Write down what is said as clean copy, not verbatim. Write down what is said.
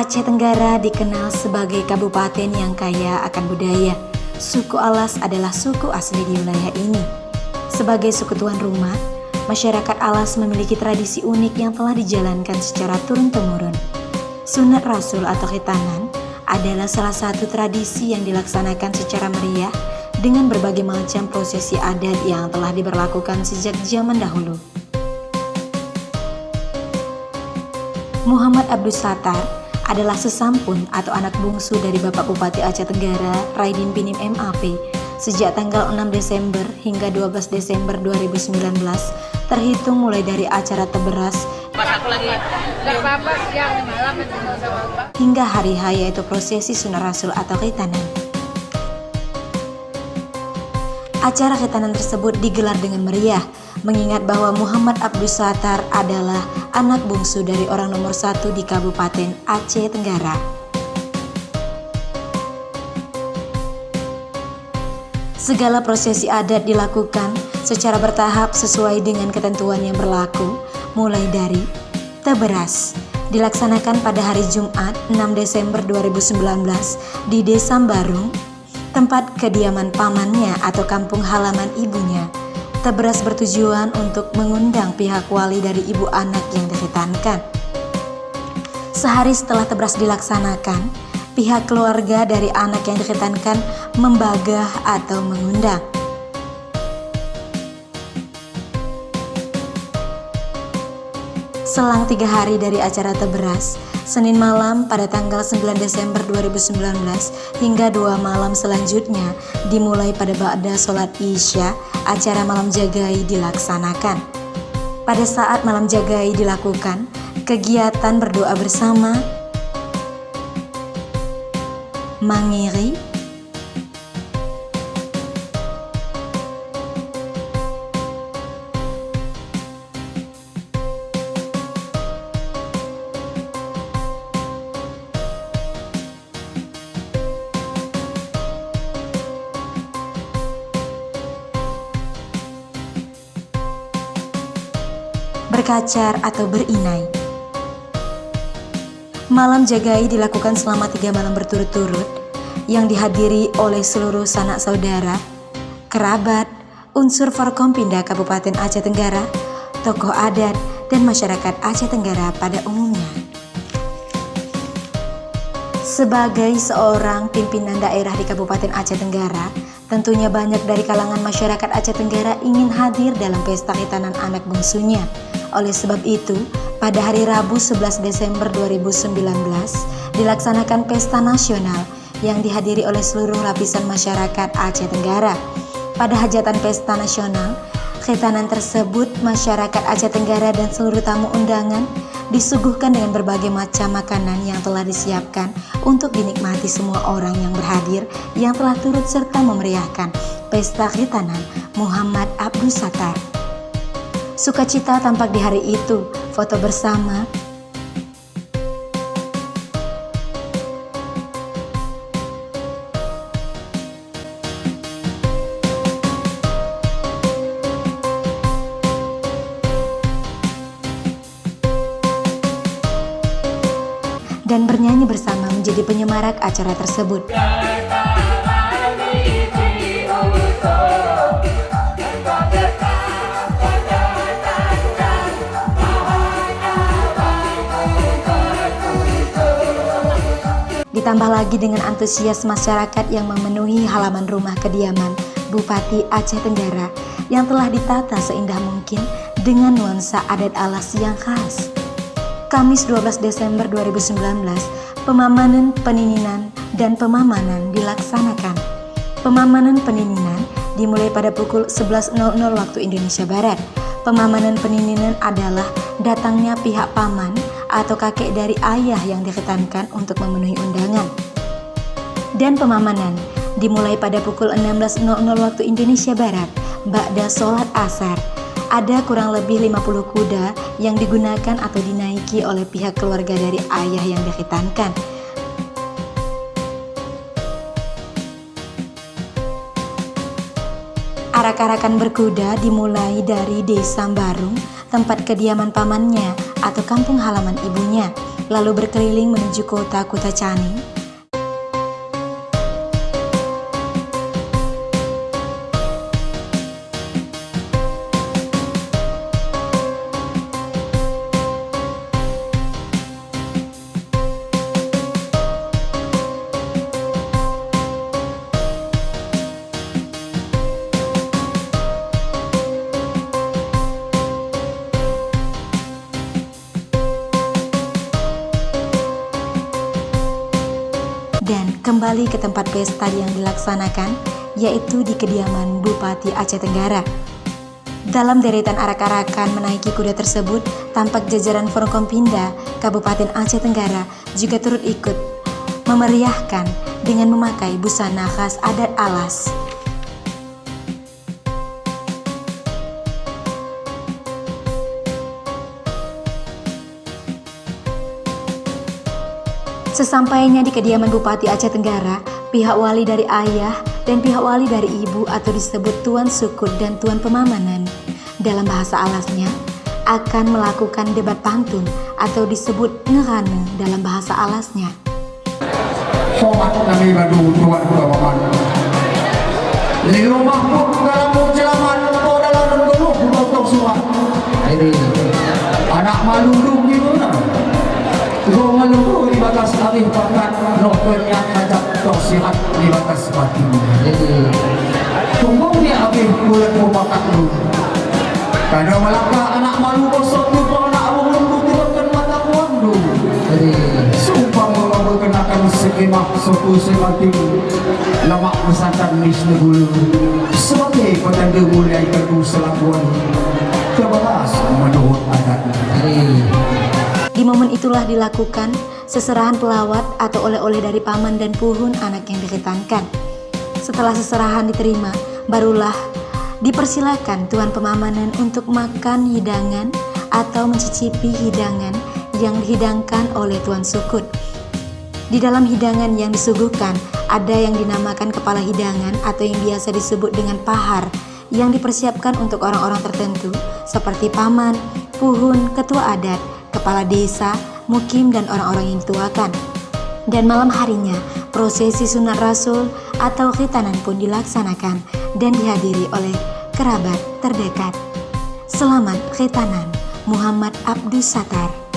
Aceh Tenggara dikenal sebagai kabupaten yang kaya akan budaya. Suku Alas adalah suku asli di wilayah ini. Sebagai suku tuan rumah, masyarakat Alas memiliki tradisi unik yang telah dijalankan secara turun-temurun. Sunat Rasul atau khitanan adalah salah satu tradisi yang dilaksanakan secara meriah dengan berbagai macam prosesi adat yang telah diberlakukan sejak zaman dahulu. Muhammad Abdus Sattar adalah sesampun atau anak bungsu dari Bapak Bupati Aceh Tenggara Raidin Pinim MAP sejak tanggal 6 Desember hingga 12 Desember 2019 terhitung mulai dari acara teberas hingga hari H yaitu prosesi sunat rasul atau khitanan. Acara khitanan tersebut digelar dengan meriah mengingat bahwa Muhammad Abdus Sattar adalah anak bungsu dari orang nomor 1 di Kabupaten Aceh Tenggara. Segala prosesi adat dilakukan secara bertahap sesuai dengan ketentuan yang berlaku, mulai dari teberas dilaksanakan pada hari Jumat 6 Desember 2019 di Desa Barung, tempat kediaman pamannya atau kampung halaman ibunya. Teberas bertujuan untuk mengundang pihak wali dari ibu anak yang dikhitankan. Sehari setelah teberas dilaksanakan, pihak keluarga dari anak yang dikhitankan membagah atau mengundang. Selang 3 hari dari acara teberas, Senin malam pada tanggal 9 Desember 2019 hingga 2 malam selanjutnya dimulai pada ba'da sholat Isya, acara malam jagai dilaksanakan. Pada saat malam jagai dilakukan, kegiatan berdoa bersama, mangiri, berkacar atau berinai. Malam jagai dilakukan selama 3 malam berturut-turut yang dihadiri oleh seluruh sanak saudara, kerabat, unsur Forkompinda Kabupaten Aceh Tenggara, tokoh adat, dan masyarakat Aceh Tenggara pada umumnya. Sebagai seorang pimpinan daerah di Kabupaten Aceh Tenggara, tentunya banyak dari kalangan masyarakat Aceh Tenggara ingin hadir dalam pesta khitanan anak bungsunya. Oleh sebab itu, pada hari Rabu 11 Desember 2019 dilaksanakan pesta nasional yang dihadiri oleh seluruh lapisan masyarakat Aceh Tenggara. Pada hajatan pesta nasional, khitanan tersebut masyarakat Aceh Tenggara dan seluruh tamu undangan disuguhkan dengan berbagai macam makanan yang telah disiapkan untuk dinikmati semua orang yang berhadir yang telah turut serta memeriahkan pesta khitanan Muhammad Abdus Sattar. Sukacita tampak di hari itu, foto bersama, dan bernyanyi bersama menjadi penyemarak acara tersebut. Ditambah lagi dengan antusias masyarakat yang memenuhi halaman rumah kediaman Bupati Aceh Tenggara yang telah ditata seindah mungkin dengan nuansa adat Alas yang khas. Kamis 12 Desember 2019, pemamanan penininan dan pemamanan dilaksanakan. Pemamanan penininan dimulai pada pukul 11.00 waktu Indonesia Barat. Pemamanan penininan adalah datangnya pihak paman atau kakek dari ayah yang dikhitankan untuk memenuhi undangan. Dan pemamanan dimulai pada pukul 16.00 waktu Indonesia Barat, ba'da sholat asar. Ada kurang lebih 50 kuda yang digunakan atau dinaiki oleh pihak keluarga dari ayah yang dikhitankan. Arak-arakan berkuda dimulai dari Desa Barung, tempat kediaman pamannya atau kampung halaman ibunya. lalu berkeliling menuju kota Cani. Dan kembali ke tempat pesta yang dilaksanakan, yaitu di kediaman Bupati Aceh Tenggara. Dalam deretan arak-arakan menaiki kuda tersebut, tampak jajaran Forkompinda Kabupaten Aceh Tenggara juga turut ikut memeriahkan dengan memakai busana khas adat Alas. Sesampainya di kediaman Bupati Aceh Tenggara, pihak wali dari ayah dan pihak wali dari ibu atau disebut Tuan Sukut dan Tuan Pemamanan dalam bahasa Alasnya akan melakukan debat pantun atau disebut ngerane dalam bahasa Alasnya. Sobat kami badu Tuan Pemamanan. Di rumahku dalam celaman kau dalam mengeluh untuk suat. Ini anak malu gimana? Kau malu di batas arif pakat nokon yang ajak kau sihat di batas batin. Tunggu dia habis bulan kau pakat lu. Karena malaka anak malu kosong tu kau nak abang lu tibakan mata uang lu. Sumpah mau kenakan skema soku sebatin lamak pesantren di negulu. Sebagai petanda mulai kedua selakuan kebalas menurut adat. Di momen itulah dilakukan seserahan pelawat atau oleh-oleh dari paman dan puhun anak yang diketankan. Setelah seserahan diterima, barulah dipersilakan Tuan Pemamanan untuk makan hidangan atau mencicipi hidangan yang dihidangkan oleh Tuan Sukut. Di dalam hidangan yang disuguhkan, ada yang dinamakan kepala hidangan atau yang biasa disebut dengan pahar, yang dipersiapkan untuk orang-orang tertentu seperti paman, puhun, ketua adat, kepala desa, mukim, dan orang-orang yang dituakan. Dan malam harinya, prosesi sunat rasul atau khitanan pun dilaksanakan dan dihadiri oleh kerabat terdekat. Selamat khitanan, Muhammad Abdus Sattar.